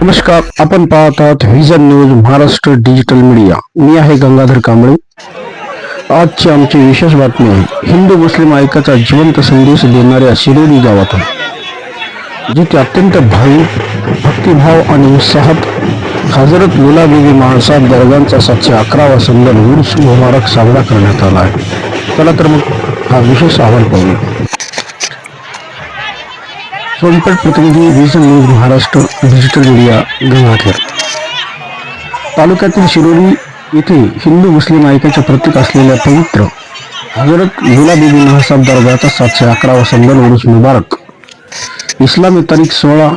नमस्कार, आपण पाहत आहात vision news Maharashtra digital media. मी आहे गंगाधर कांबळे. आजची आमची विशेष बातमी आहे हिंदू मुस्लिम ऐक्याचा जिवंत संदेश देणाऱ्या शिरोडी गावातून, जिथे अत्यंत भाविक भक्तिभाव आणि उत्साहात हजरत लुला बीबी महासाब दरगांचा 711वा संदल उर्स मुबारक साजरा करण्यात आला आहे. चला तर मग हा विशेष अहवाल पाहूया. सोनपेठ प्रतिनिधी vision news Maharashtra digital media Gangakhed. तालुक्यातील शिरोडी येथे हिंदू मुस्लिम ऐक्याचे प्रतीक असलेल्या पवित्र हजरत लुला बीबी महासाब दरगाचा 711वा संदल उर्स मुबारक इस्लामी तारीख 16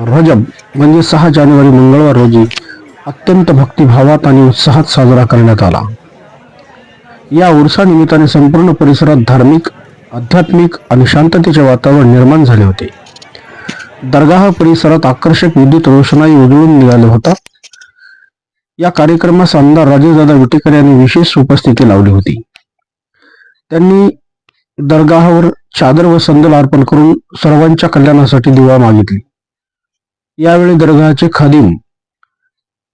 रजब म्हणजे 6 जानेवारी मंगळवार रोजी अत्यंत भक्तिभावात आणि उत्साहात साजरा करण्यात आला. या उर्सानिमित्ताने संपूर्ण परिसरात धार्मिक, आध्यात्मिक आणि शांततेचे वातावरण निर्माण झाले होते. दरगाह परिसरात आकर्षक विद्युत रोषणाई उजळून निघाला होता. या कार्यक्रमास आमदार राजेशदादा विटेकर यांनी विशेष उपस्थिती लावली होती. त्यांनी दरगाहावर चादर व संदल अर्पण करून सर्वांच्या कल्याणासाठी दुआ मागितली. यावेळी दरगाहचे खादिम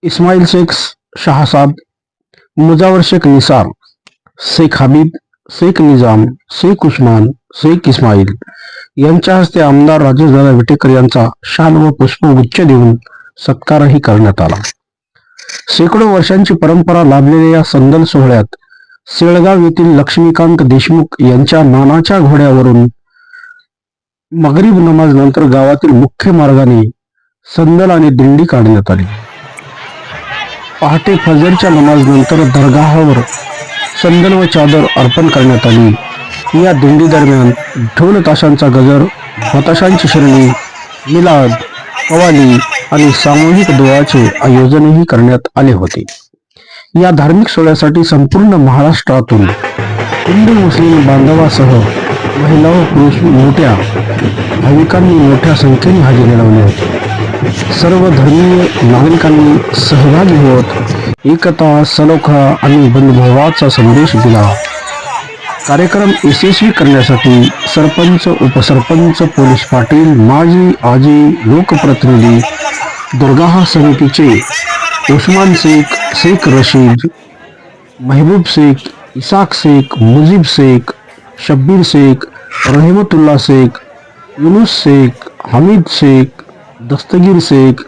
इस्माईल शेख शहासाब, मुजावर शेख निसार, शेख हबीब, शेख निजाम, शेख उस्मान, शेख इस्माईल यांच्या हस्ते आमदार राजेशदादा विटेकर यांचा शाल व पुष्पगुच्छ देऊन सत्कारही करण्यात आला. शेकडो वर्षांची परंपरा लाभलेल्या या संदल सोहळ्यात सेळगाव येथील लक्ष्मीकांत देशमुख यांच्या नानाच्या घोड्यावरून मगरीब नमाज नंतर गावातील मुख्य मार्गाने संदल आणि दिंडी काढण्यात आली. पहाटे फजरच्या नमाज नंतर दरगाहावर संदल व चादर अर्पण करण्यात आली. या दिंडी दरम्यान ढोल ताशांचा गजर, बताशांची शिरणी, मिलाद, कवाली आणि सामूहिक दुआचे आयोजनही करण्यात आले होते. या धार्मिक सोहळ्यासाठी संपूर्ण महाराष्ट्रातून हिंदू मुस्लिम बांधवासह महिला व पुरुष मोठ्या भाविकांनी मोठ्या संख्येने हजेरी लावली होती. सर्व धर्मीय नागरिकांनी सहभागी होत एकता, सलोखा आणि बंधुभावाचा संदेश दिला. कार्यक्रम यशस्वी करण्यासाठी सरपंच, उपसरपंच, पोलीस पाटील, माजी, आजी, लोकप्रतिनिधी, दरगाह समितीचे उस्मान शेख, शेख रशीद, महबूब शेख, इसाक शेख, मुजीब शेख, शब्बीर शेख, रहमतुल्ला शेख, युनुस शेख, हमीद शेख, दस्तगीर शेख,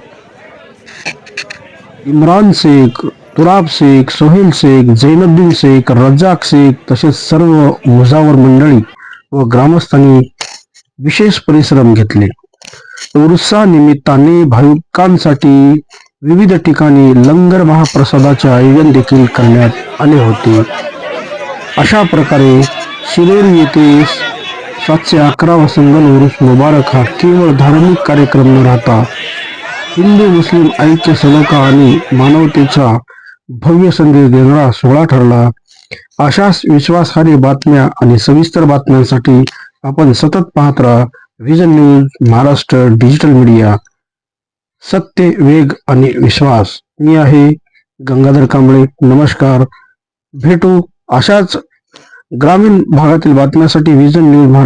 इम्रान शेख, तुराब शेख, सोहेल शेख, जैनुद्दीन शेख, रज्जाक शेख तसेच सर्व मुजावर मंडळी व ग्रामस्थांनी विशेष परिश्रम घेतले. उर्सा निमित्ताने भाविकांसाठी विविध ठिकाणी लंगर महाप्रसादाचे आयोजन देखील करण्यात आले होते. अशा प्रकारे शिरोडी येथे 711वा संदल उर्स मुबारक हा केवळ धार्मिक कार्यक्रम न राहता हिंदू मुस्लिम ऐक्य, सलोखा आणि मानवतेचा भव्य संदेश देणारा सोहळा ठरला. अशाच विश्वासार्ह बातम्या आणि सविस्तर बातम्यांसाठी आपण सतत पाहत राहा vision news Maharashtra digital media. सत्य, वेग आणि विश्वास. मी आहे गंगाधर कांबळे. नमस्कार. भेटू अशाच ग्रामीण भागातील बातम्यांसाठी व्हिजन न्यूज